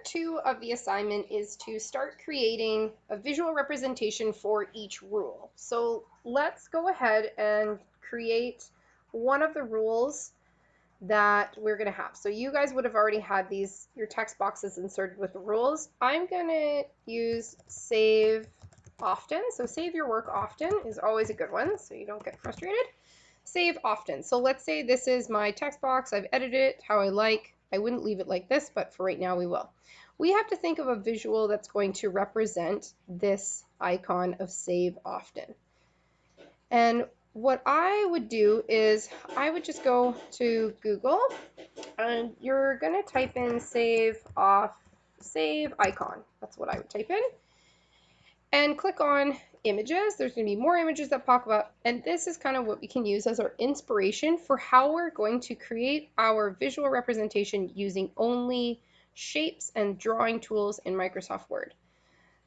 2 of the assignment is to start creating a visual representation for each rule. So let's go ahead and create one of the rules that we're going to have. So you guys would have already had your text boxes inserted with the rules. I'm going to use save often. So save your work often is always a good one so you don't get frustrated. Save often. So let's say this is my text box. I've edited it how I like. I wouldn't leave it like this, but for right now we will. We have to think of a visual that's going to represent this icon of save often. And what I would do is I would just go to Google and you're going to type in save icon. That's what I would type in. And click on images. There's going to be more images that pop up, and this is kind of what we can use as our inspiration for how we're going to create our visual representation using only shapes and drawing tools in Microsoft Word.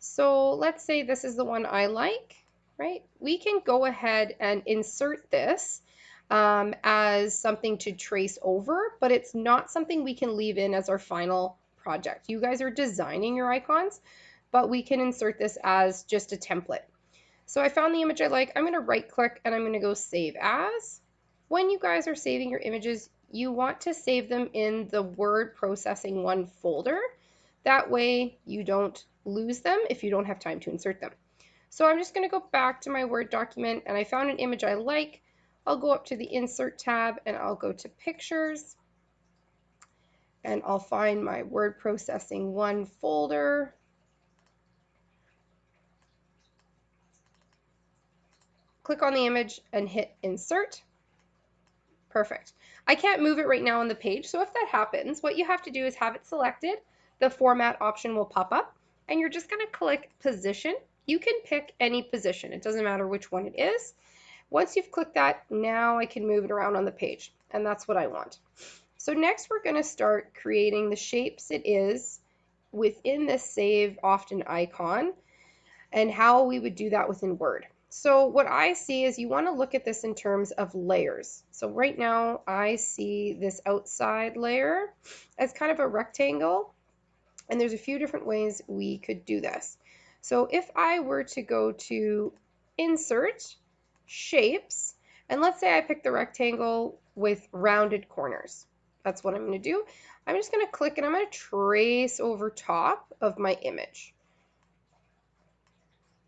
So let's say this is the one I like, right? We can go ahead and insert this as something to trace over, but it's not something we can leave in as our final project. You guys are designing your icons, but we can insert this as just a template. So I found the image I like. I'm going to right click and I'm going to go save as. When you guys are saving your images, you want to save them in the word processing 1 folder. That way you don't lose them if you don't have time to insert them. So I'm just going to go back to my Word document and I found an image I like. I'll go up to the Insert tab and I'll go to Pictures and I'll find my Word Processing 1 folder. Click on the image and hit Insert. Perfect. I can't move it right now on the page, so if that happens, what you have to do is have it selected. The format option will pop up, and you're just going to click Position. You can pick any position. It doesn't matter which one it is. Once you've clicked that, now I can move it around on the page, and that's what I want. So next we're going to start creating the shapes it is within this Save Often icon and how we would do that within Word. So what I see is you want to look at this in terms of layers. So right now I see this outside layer as kind of a rectangle, and there's a few different ways we could do this. So if I were to go to Insert, Shapes, and let's say I pick the rectangle with rounded corners. That's what I'm going to do. I'm just going to click and I'm going to trace over top of my image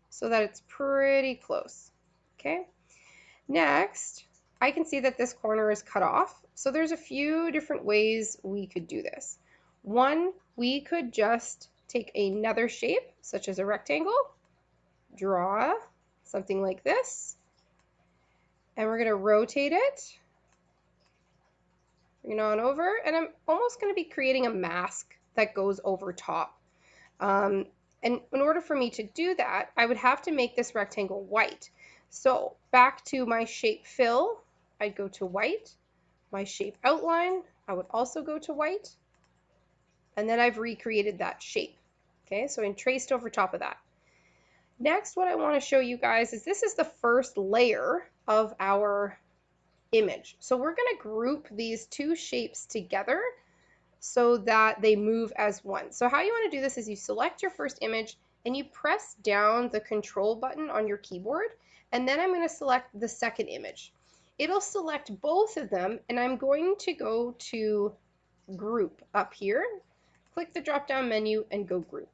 so that it's pretty close. Okay. Next, I can see that this corner is cut off. So there's a few different ways we could do this. One, we could just take another shape, such as a rectangle, draw something like this, and we're going to rotate it. Bring it on over, and I'm almost going to be creating a mask that goes over top. And in order for me to do that, I would have to make this rectangle white. So back to my shape fill, I'd go to white. My shape outline, I would also go to white. And then I've recreated that shape. Okay, so I traced over top of that. Next, what I want to show you guys is this is the first layer of our image. So we're going to group these two shapes together so that they move as one. So how you want to do this is you select your first image and you press down the control button on your keyboard, and then I'm going to select the second image. It'll select both of them, and I'm going to go to group up here, click the drop down menu and go group.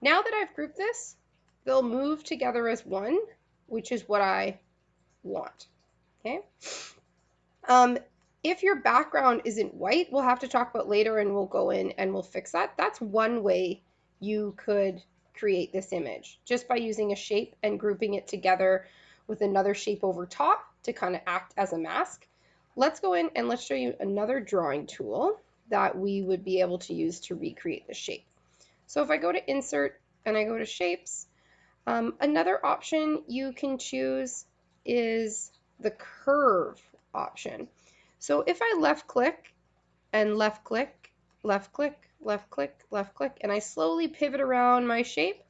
Now that I've grouped this, they'll move together as one, which is what I want. Okay. If your background isn't white, we'll have to talk about later and we'll go in and we'll fix that. That's one way you could create this image, just by using a shape and grouping it together with another shape over top to kind of act as a mask. Let's go in and let's show you another drawing tool that we would be able to use to recreate the shape. So if I go to Insert and I go to Shapes, another option you can choose is the curve option. So if I left click and left click, left click, left click, left click, and I slowly pivot around my shape,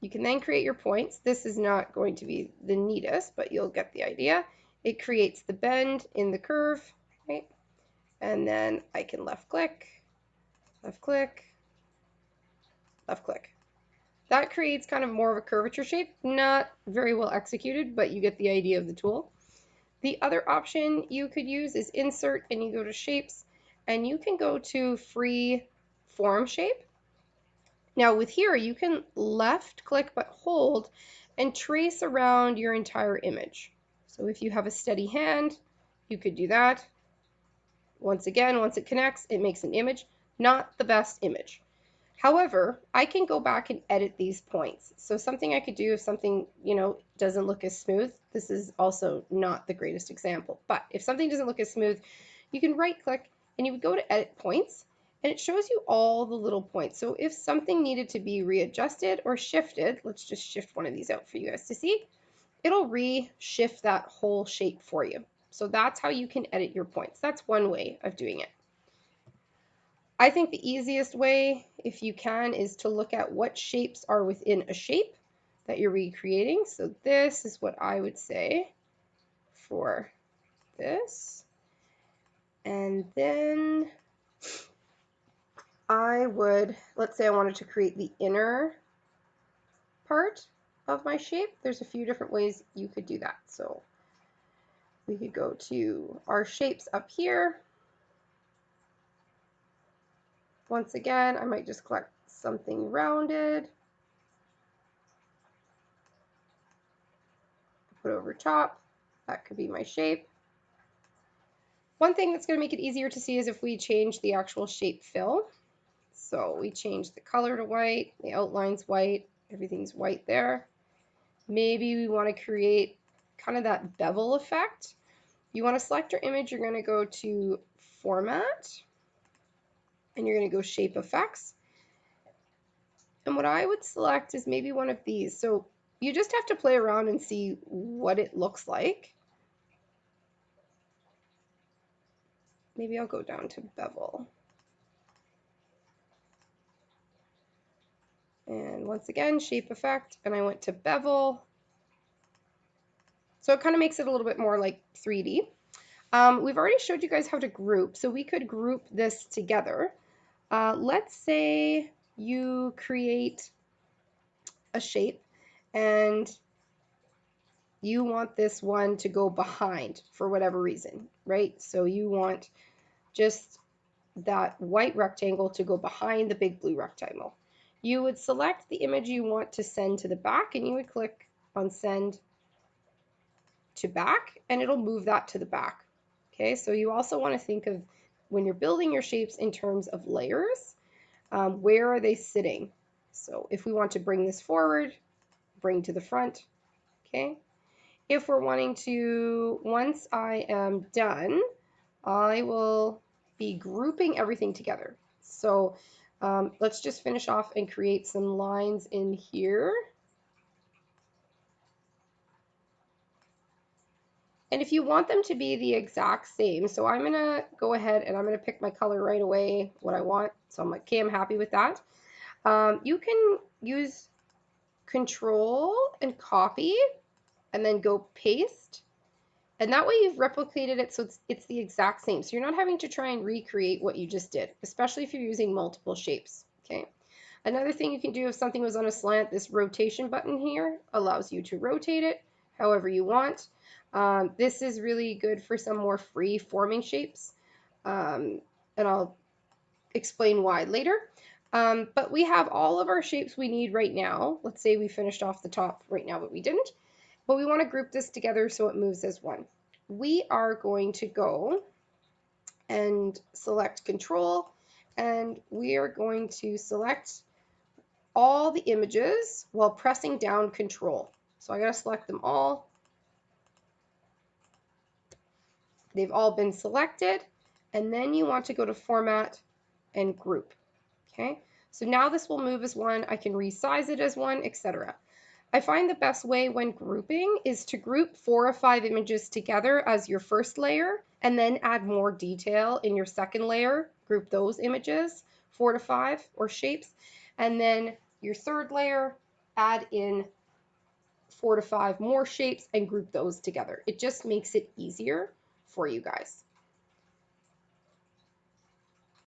you can then create your points. This is not going to be the neatest, but you'll get the idea. It creates the bend in the curve, right? And then I can left click left click, left click. That creates kind of more of a curvature shape, not very well executed, but you get the idea of the tool. The other option you could use is insert, and you go to shapes, and you can go to free form shape. Now with here, you can left click but hold and trace around your entire image. So if you have a steady hand, you could do that. Once again, once it connects, it makes an image. Not the best image. However, I can go back and edit these points. So something I could do if something, doesn't look as smooth, this is also not the greatest example, but if something doesn't look as smooth, you can right click and you would go to edit points, and it shows you all the little points. So if something needed to be readjusted or shifted, let's just shift one of these out for you guys to see, it'll re-shift that whole shape for you. So that's how you can edit your points. That's one way of doing it. I think the easiest way, if you can, is to look at what shapes are within a shape that you're recreating. So this is what I would say for this. And then I would, let's say I wanted to create the inner part of my shape. There's a few different ways you could do that. So we could go to our shapes up here. Once again, I might just collect something rounded, put over top. That could be my shape. One thing that's going to make it easier to see is if we change the actual shape fill. So we change the color to white, the outline's white, everything's white there. Maybe we want to create kind of that bevel effect. You want to select your image, you're going to go to Format, and you're going to go Shape Effects. And what I would select is maybe one of these. So you just have to play around and see what it looks like. Maybe I'll go down to bevel. And once again, shape effect, and I went to bevel. So it kind of makes it a little bit more like 3D. We've already showed you guys how to group, so we could group this together. Let's say you create a shape and you want this one to go behind for whatever reason, right? So you want just that white rectangle to go behind the big blue rectangle. You would select the image you want to send to the back, and you would click on Send to Back, and it'll move that to the back. Okay, so you also want to think of when you're building your shapes in terms of layers, where are they sitting? So if we want to bring this forward, bring to the front, okay? If we're wanting to, once I am done, I will be grouping everything together. So let's just finish off and create some lines in here. And if you want them to be the exact same, so I'm going to go ahead and I'm going to pick my color right away, what I want. So I'm like, okay, I'm happy with that. You can use Control and copy and then go paste. And that way you've replicated it so it's the exact same. So you're not having to try and recreate what you just did, especially if you're using multiple shapes. Okay. Another thing you can do if something was on a slant, this rotation button here allows you to rotate it however you want. This is really good for some more free forming shapes, and I'll explain why later. But we have all of our shapes we need right now. Let's say we finished off the top right now, but we didn't. But we want to group this together so it moves as one. We are going to go and select Control, and we are going to select all the images while pressing down Control. So I got to select them all. They've all been selected, and then you want to go to Format and Group. Okay, so now this will move as one. I can resize it as one, etc. I find the best way when grouping is to group 4 or 5 images together as your first layer, and then add more detail in your second layer. Group those images, 4 to 5 or shapes, and then your third layer, add in 4 to 5 more shapes and group those together. It just makes it easier for you guys.